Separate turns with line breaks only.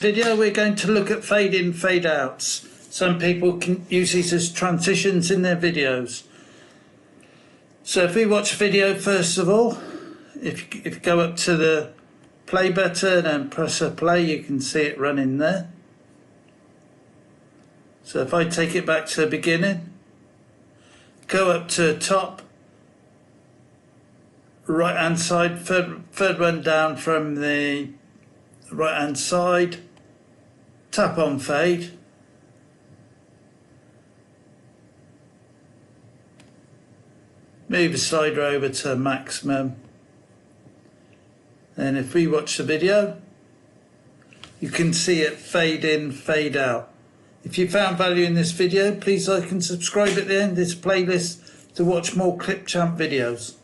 Video we're going to look at fade in, fade outs. Some people can use these as transitions in their videos. So if we watch a video, first of all, if you go up to the play button and press a play, you can see it running there. So if I take it back to the beginning, go up to top, right hand side, third one down from the right hand side, tap on fade, move the slider over to maximum, and if we watch the video, you can see it fade in, fade out. If you found value in this video, please like and subscribe at the end of this playlist to watch more ClipChamp videos.